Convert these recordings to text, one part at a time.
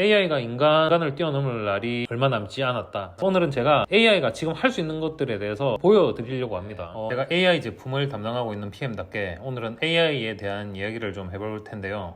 AI가 인간을 뛰어넘을 날이 얼마 남지 않았다. 오늘은 제가 AI가 지금 할 수 있는 것들에 대해서 보여드리려고 합니다. 제가 AI 제품을 담당하고 있는 PM답게 오늘은 AI에 대한 이야기를 좀 해볼 텐데요.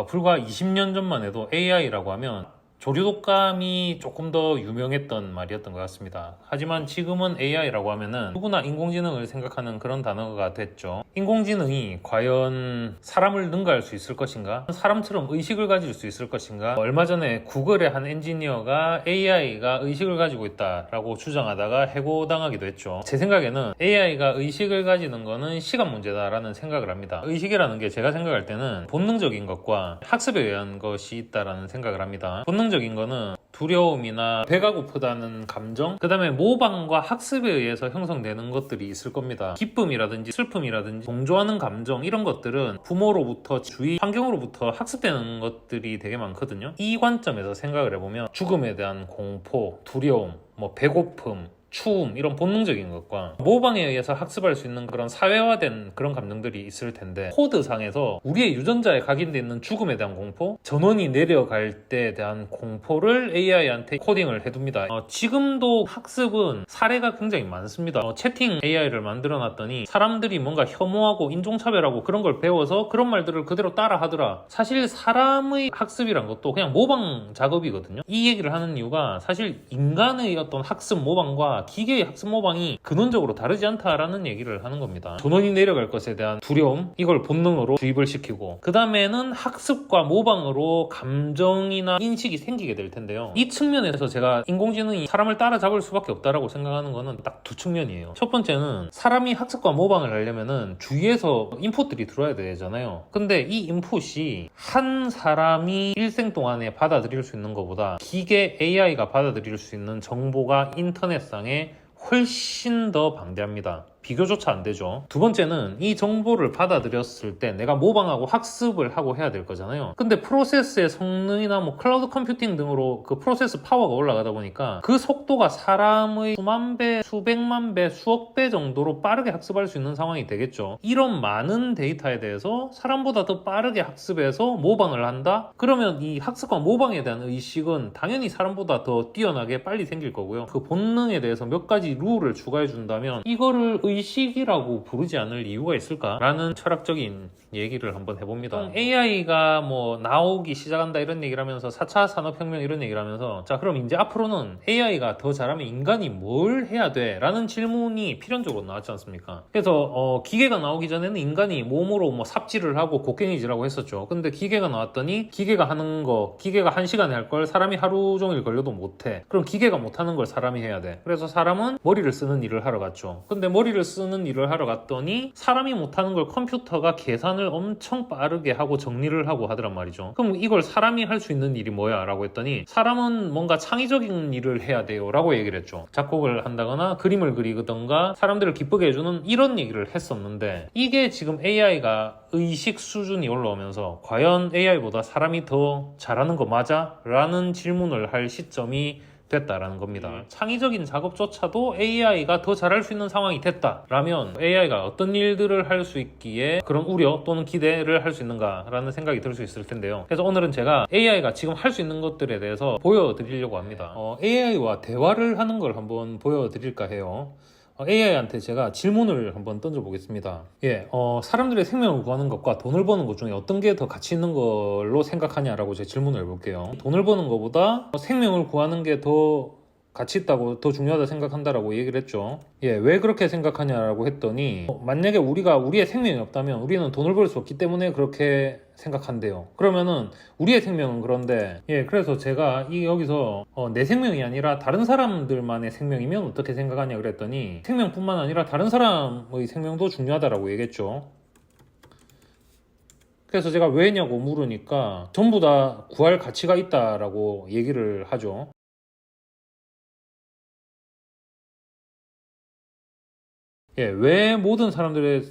불과 20년 전만 해도 AI라고 하면 조류독감이 조금 더 유명했던 말이었던 것 같습니다. 하지만 지금은 AI라고 하면은 누구나 인공지능을 생각하는 그런 단어가 됐죠. 인공지능이 과연 사람을 능가할 수 있을 것인가? 사람처럼 의식을 가질 수 있을 것인가? 얼마 전에 구글의 한 엔지니어가 AI가 의식을 가지고 있다라고 주장하다가 해고당하기도 했죠. 제 생각에는 AI가 의식을 가지는 거는 시간 문제다라는 생각을 합니다. 의식이라는 게 제가 생각할 때는 본능적인 것과 학습에 의한 것이 있다라는 생각을 합니다. 본능적인 거는 두려움이나 배가 고프다는 감정, 그 다음에 모방과 학습에 의해서 형성되는 것들이 있을 겁니다. 기쁨이라든지 슬픔이라든지 동조하는 감정, 이런 것들은 부모로부터 주위 환경으로부터 학습되는 것들이 되게 많거든요. 이 관점에서 생각을 해보면 죽음에 대한 공포, 두려움, 배고픔, 추움, 이런 본능적인 것과 모방에 의해서 학습할 수 있는 그런 사회화된 그런 감정들이 있을 텐데, 코드상에서 우리의 유전자에 각인되어 있는 죽음에 대한 공포, 전원이 내려갈 때에 대한 공포를 AI한테 코딩을 해둡니다. 지금도 학습은 사례가 굉장히 많습니다. 채팅 AI를 만들어 놨더니 사람들이 뭔가 혐오하고 인종차별하고 그런 걸 배워서 그런 말들을 그대로 따라 하더라. 사실 사람의 학습이란 것도 그냥 모방 작업이거든요. 이 얘기를 하는 이유가 사실 인간의 어떤 학습 모방과 기계의 학습 모방이 근원적으로 다르지 않다라는 얘기를 하는 겁니다. 전원이 내려갈 것에 대한 두려움, 이걸 본능으로 주입을 시키고, 그 다음에는 학습과 모방으로 감정이나 인식이 생기게 될 텐데요. 이 측면에서 제가 인공지능이 사람을 따라잡을 수밖에 없다라고 생각하는 거는 딱 두 측면이에요. 첫 번째는 사람이 학습과 모방을 하려면은 주위에서 인풋들이 들어와야 되잖아요. 근데 이 인풋이 한 사람이 일생 동안에 받아들일 수 있는 것보다 기계 AI가 받아들일 수 있는 정보가 인터넷상에 훨씬 더 방대합니다. 비교조차 안 되죠. 두 번째는 이 정보를 받아들였을 때 내가 모방하고 학습을 하고 해야 될 거잖아요. 근데 프로세스의 성능이나 클라우드 컴퓨팅 등으로 그 프로세스 파워가 올라가다 보니까 그 속도가 사람의 수만 배, 수백만 배, 수억 배 정도로 빠르게 학습할 수 있는 상황이 되겠죠. 이런 많은 데이터에 대해서 사람보다 더 빠르게 학습해서 모방을 한다? 그러면 이 학습과 모방에 대한 의식은 당연히 사람보다 더 뛰어나게 빨리 생길 거고요. 그 본능에 대해서 몇 가지 룰을 추가해 준다면 이거를 의식이라고 부르지 않을 이유가 있을까라는 철학적인 얘기를 한번 해봅니다. AI가 나오기 시작한다 이런 얘기를 하면서 4차 산업혁명 이런 얘기를 하면서, 자 그럼 이제 앞으로는 AI가 더 잘하면 인간이 뭘 해야 돼? 라는 질문이 필연적으로 나왔지 않습니까? 그래서 기계가 나오기 전에는 인간이 몸으로 삽질을 하고 곡괭이질하고 했었죠. 근데 기계가 나왔더니 기계가 하는 거, 기계가 1시간에 할 걸 사람이 하루 종일 걸려도 못해. 그럼 기계가 못하는 걸 사람이 해야 돼. 그래서 사람은 머리를 쓰는 일을 하러 갔죠. 근데 머리를 쓰는 일을 하러 갔더니 사람이 못하는 걸 컴퓨터가 계산을 엄청 빠르게 하고 정리를 하고 하더란 말이죠. 그럼 이걸 사람이 할 수 있는 일이 뭐야? 라고 했더니 사람은 뭔가 창의적인 일을 해야 돼요 라고 얘기를 했죠. 작곡을 한다거나 그림을 그리던가 사람들을 기쁘게 해주는 이런 얘기를 했었는데, 이게 지금 AI가 의식 수준이 올라오면서 과연 AI보다 사람이 더 잘하는 거 맞아? 라는 질문을 할 시점이 됐다라는 겁니다. 창의적인 작업조차도 AI가 더 잘할 수 있는 상황이 됐다라면 AI가 어떤 일들을 할 수 있기에 그런 우려 또는 기대를 할 수 있는가라는 생각이 들 수 있을 텐데요. 그래서 오늘은 제가 AI가 지금 할 수 있는 것들에 대해서 보여드리려고 합니다. AI와 대화를 하는 걸 한번 보여드릴까 해요. AI한테 제가 질문을 한번 던져보겠습니다. 사람들의 생명을 구하는 것과 돈을 버는 것 중에 어떤 게 더 가치 있는 걸로 생각하냐라고 제 질문을 해볼게요. 돈을 버는 것보다 생명을 구하는 게 더 가치 있다고, 더 중요하다 생각한다라고 얘기를 했죠. 왜 그렇게 생각하냐라고 했더니, 만약에 우리가 우리의 생명이 없다면 우리는 돈을 벌 수 없기 때문에 그렇게 생각한대요. 그러면은 우리의 생명은 그런데, 그래서 제가 여기서 내 생명이 아니라 다른 사람들만의 생명이면 어떻게 생각하냐 그랬더니, 생명뿐만 아니라 다른 사람의 생명도 중요하다라고 얘기했죠. 그래서 제가 왜냐고 물으니까 전부 다 구할 가치가 있다라고 얘기를 하죠. 왜 모든 사람들의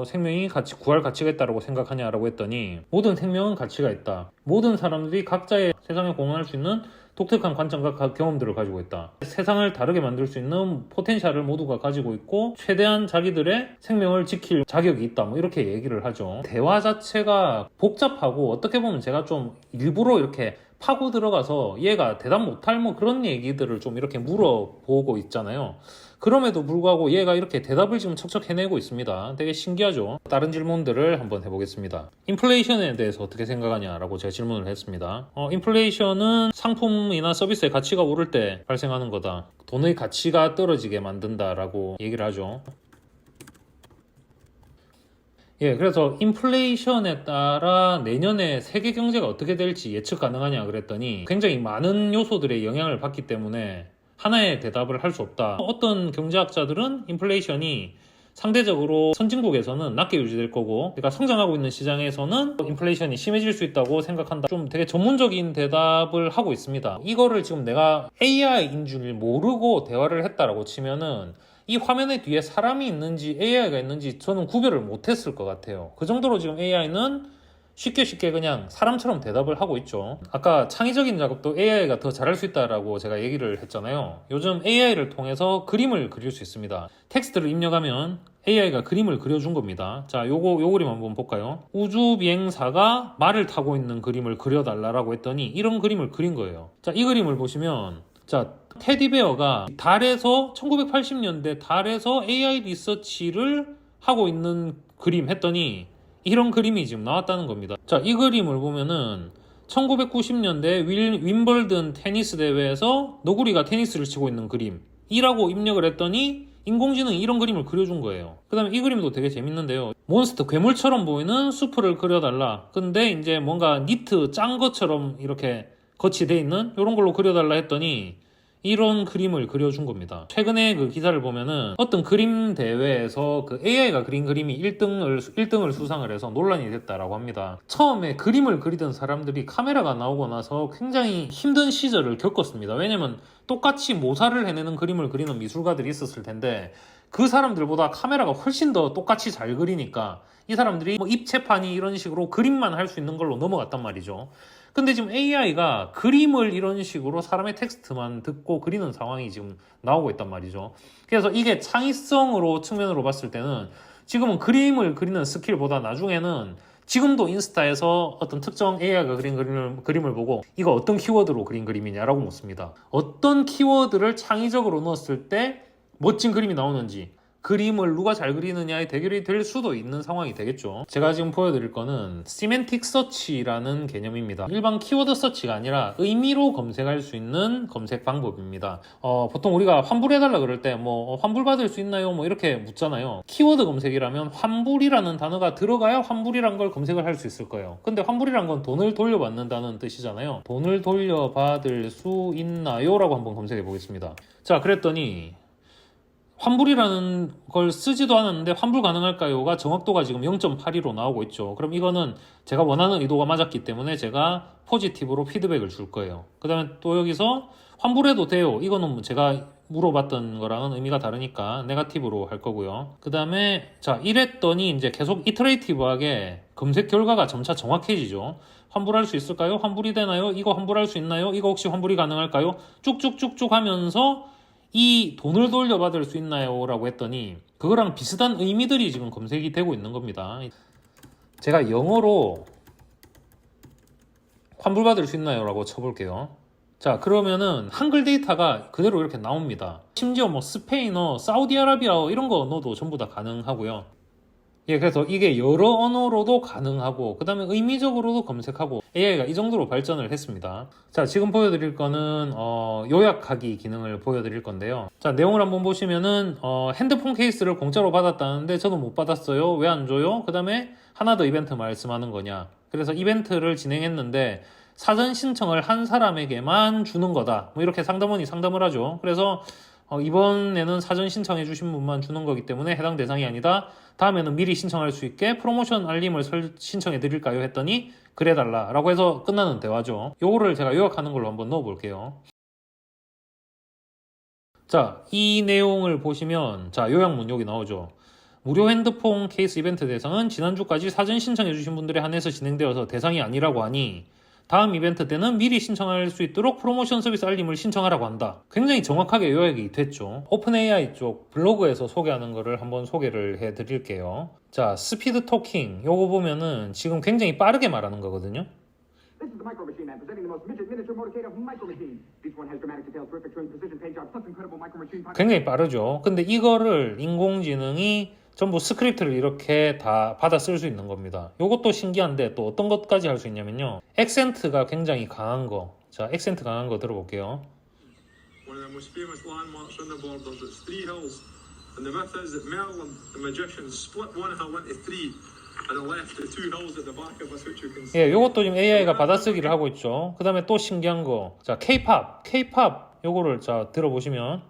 생명이 구할 가치가 있다고 생각하냐라고 했더니, 모든 생명은 가치가 있다. 모든 사람들이 각자의 세상에 공헌할 수 있는 독특한 관점과 경험들을 가지고 있다. 세상을 다르게 만들 수 있는 포텐셜을 모두가 가지고 있고 최대한 자기들의 생명을 지킬 자격이 있다. 이렇게 얘기를 하죠. 대화 자체가 복잡하고 어떻게 보면 제가 좀 일부러 이렇게 파고 들어가서 얘가 대답 못할 뭐 그런 얘기들을 좀 이렇게 물어보고 있잖아요. 그럼에도 불구하고 얘가 이렇게 대답을 지금 척척 해내고 있습니다. 되게 신기하죠. 다른 질문들을 한번 해보겠습니다. 인플레이션에 대해서 어떻게 생각하냐라고 제가 질문을 했습니다. 인플레이션은 상품이나 서비스의 가치가 오를 때 발생하는 거다. 돈의 가치가 떨어지게 만든다라고 얘기를 하죠. 예, 그래서 인플레이션에 따라 내년에 세계 경제가 어떻게 될지 예측 가능하냐 그랬더니 굉장히 많은 요소들의 영향을 받기 때문에 하나의 대답을 할 수 없다. 어떤 경제학자들은 인플레이션이 상대적으로 선진국에서는 낮게 유지될 거고, 그러니까 성장하고 있는 시장에서는 인플레이션이 심해질 수 있다고 생각한다. 좀 되게 전문적인 대답을 하고 있습니다. 이거를 지금 내가 AI인 줄 모르고 대화를 했다라고 치면은 이 화면의 뒤에 사람이 있는지 AI가 있는지 저는 구별을 못했을 것 같아요. 그 정도로 지금 AI는 쉽게 그냥 사람처럼 대답을 하고 있죠. 아까 창의적인 작업도 AI가 더 잘할 수 있다라고 제가 얘기를 했잖아요. 요즘 AI를 통해서 그림을 그릴 수 있습니다. 텍스트를 입력하면 AI가 그림을 그려준 겁니다. 자, 요 그림 한번 볼까요? 우주 비행사가 말을 타고 있는 그림을 그려달라고 했더니 이런 그림을 그린 거예요. 자, 이 그림을 보시면, 자, 테디베어가 달에서 1980년대 달에서 AI 리서치를 하고 있는 그림 했더니 이런 그림이 지금 나왔다는 겁니다. 자, 이 그림을 보면은 1990년대 윈벌든 테니스 대회에서 너구리가 테니스를 치고 있는 그림이라고 입력을 했더니 인공지능이 이런 그림을 그려준 거예요. 그 다음에 이 그림도 되게 재밌는데요. 몬스터 괴물처럼 보이는 수프를 그려달라. 근데 이제 뭔가 니트 짠 것처럼 이렇게 거치 돼 있는 이런 걸로 그려달라 했더니 이런 그림을 그려준 겁니다. 최근에 그 기사를 보면은 어떤 그림 대회에서 그 AI가 그린 그림이 1등을 수상을 해서 논란이 됐다라고 합니다. 처음에 그림을 그리던 사람들이 카메라가 나오고 나서 굉장히 힘든 시절을 겪었습니다. 왜냐면 똑같이 모사를 해내는 그림을 그리는 미술가들이 있었을 텐데 그 사람들보다 카메라가 훨씬 더 똑같이 잘 그리니까 이 사람들이 뭐 입체판이 이런 식으로 그림만 할 수 있는 걸로 넘어갔단 말이죠. 근데 지금 AI가 그림을 이런 식으로 사람의 텍스트만 듣고 그리는 상황이 지금 나오고 있단 말이죠. 그래서 이게 창의성으로 측면으로 봤을 때는 지금은 그림을 그리는 스킬보다 나중에는 지금도 인스타에서 어떤 특정 AI가 그린 그림을 보고 이거 어떤 키워드로 그린 그림이냐라고 묻습니다. 어떤 키워드를 창의적으로 넣었을 때 멋진 그림이 나오는지, 그림을 누가 잘 그리느냐의 대결이 될 수도 있는 상황이 되겠죠. 제가 지금 보여드릴 거는 시멘틱 서치라는 개념입니다. 일반 키워드 서치가 아니라 의미로 검색할 수 있는 검색 방법입니다. 보통 우리가 환불해달라 그럴 때 뭐 환불받을 수 있나요? 뭐 이렇게 묻잖아요. 키워드 검색이라면 환불이라는 단어가 들어가야 환불이란 걸 검색을 할 수 있을 거예요. 근데 환불이란 건 돈을 돌려받는다는 뜻이잖아요. 돈을 돌려받을 수 있나요? 라고 한번 검색해 보겠습니다. 자, 그랬더니 환불이라는 걸 쓰지도 않았는데 환불 가능할까요가 정확도가 지금 0.82로 나오고 있죠. 그럼 이거는 제가 원하는 의도가 맞았기 때문에 제가 포지티브로 피드백을 줄 거예요. 그 다음에 또 여기서 환불해도 돼요. 이거는 제가 물어봤던 거랑은 의미가 다르니까 네거티브로 할 거고요. 그 다음에 자, 이랬더니 이제 계속 이터레이티브하게 검색 결과가 점차 정확해지죠. 환불할 수 있을까요? 환불이 되나요? 이거 환불할 수 있나요? 이거 혹시 환불이 가능할까요? 쭉쭉쭉쭉 하면서 이 돈을 돌려받을 수 있나요? 라고 했더니 그거랑 비슷한 의미들이 지금 검색이 되고 있는 겁니다. 제가 영어로 환불받을 수 있나요? 라고 쳐볼게요. 자, 그러면은 한글 데이터가 그대로 이렇게 나옵니다. 심지어 뭐 스페인어, 사우디아라비아어 이런 거 넣어도 전부 다 가능하고요. 예, 그래서 이게 여러 언어로도 가능하고 그 다음에 의미적으로도 검색하고 AI가 이 정도로 발전을 했습니다. 자, 지금 보여드릴 거는 요약하기 기능을 보여드릴 건데요. 자, 내용을 한번 보시면은 핸드폰 케이스를 공짜로 받았다는데 저도 못 받았어요. 왜 안 줘요? 그 다음에 하나 더 이벤트 말씀하는 거냐. 그래서 이벤트를 진행했는데 사전 신청을 한 사람에게만 주는 거다. 뭐 이렇게 상담원이 상담을 하죠. 그래서 이번에는 사전 신청해 주신 분만 주는 거기 때문에 해당 대상이 아니다. 다음에는 미리 신청할 수 있게 프로모션 알림을 신청해 드릴까요? 했더니 그래 달라 라고 해서 끝나는 대화죠. 요거를 제가 요약하는 걸로 한번 넣어 볼게요. 자, 이 내용을 보시면 자, 요약문 여기 나오죠. 무료 핸드폰 케이스 이벤트 대상은 지난주까지 사전 신청해 주신 분들에 한해서 진행되어서 대상이 아니라고 하니 다음 이벤트 때는 미리 신청할 수 있도록 프로모션 서비스 알림을 신청하라고 한다. 굉장히 정확하게 요약이 됐죠. 오픈 AI 쪽 블로그에서 소개하는 거를 한번 소개를 해드릴게요. 자, 스피드 토킹 요거 보면은 지금 굉장히 빠르게 말하는 거거든요. This is the Micro Machine Man presenting the most miniature motorcade of Micro Machines. Each one has dramatic detail, terrific trim, precision paint jobs, plus incredible Micro Machine. 굉장히 빠르죠. 근데 이거를 인공지능이 전부 스크립트를 이렇게 다 받아 쓸 수 있는 겁니다. 이것도 신기한데 또 어떤 것까지 할 수 있냐면요. 액센트가 굉장히 강한 거. 자, 액센트 강한 거 들어볼게요. One of the most famous landmarks on the borders. It's three hills, and the myth is that Merlin, the magician, split one hill into three, and left the two hills at the back of us, which you can see. 예, 요것도 지금 AI가 받아쓰기를 하고 있죠. 그 다음에 또 신기한 거. 자, K-pop 요거를 자 들어보시면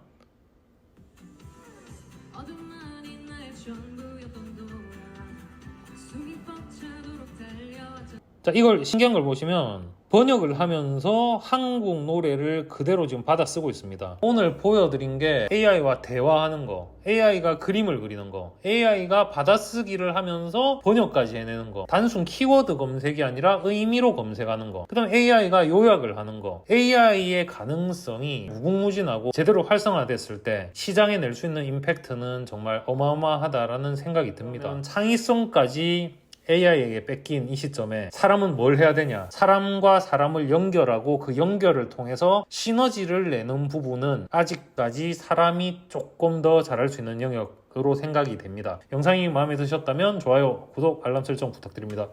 자, 이걸 신기한 걸 보시면 번역을 하면서 한국 노래를 그대로 지금 받아 쓰고 있습니다. 오늘 보여드린 게 AI와 대화하는 거, AI가 그림을 그리는 거, AI가 받아쓰기를 하면서 번역까지 해내는 거, 단순 키워드 검색이 아니라 의미로 검색하는 거, 그 다음에 AI가 요약을 하는 거, AI의 가능성이 무궁무진하고 제대로 활성화됐을 때 시장에 낼 수 있는 임팩트는 정말 어마어마하다라는 생각이 듭니다. 창의성까지 AI에게 뺏긴 이 시점에 사람은 뭘 해야 되냐? 사람과 사람을 연결하고 그 연결을 통해서 시너지를 내는 부분은 아직까지 사람이 조금 더 잘할 수 있는 영역으로 생각이 됩니다. 영상이 마음에 드셨다면 좋아요, 구독, 알람 설정 부탁드립니다.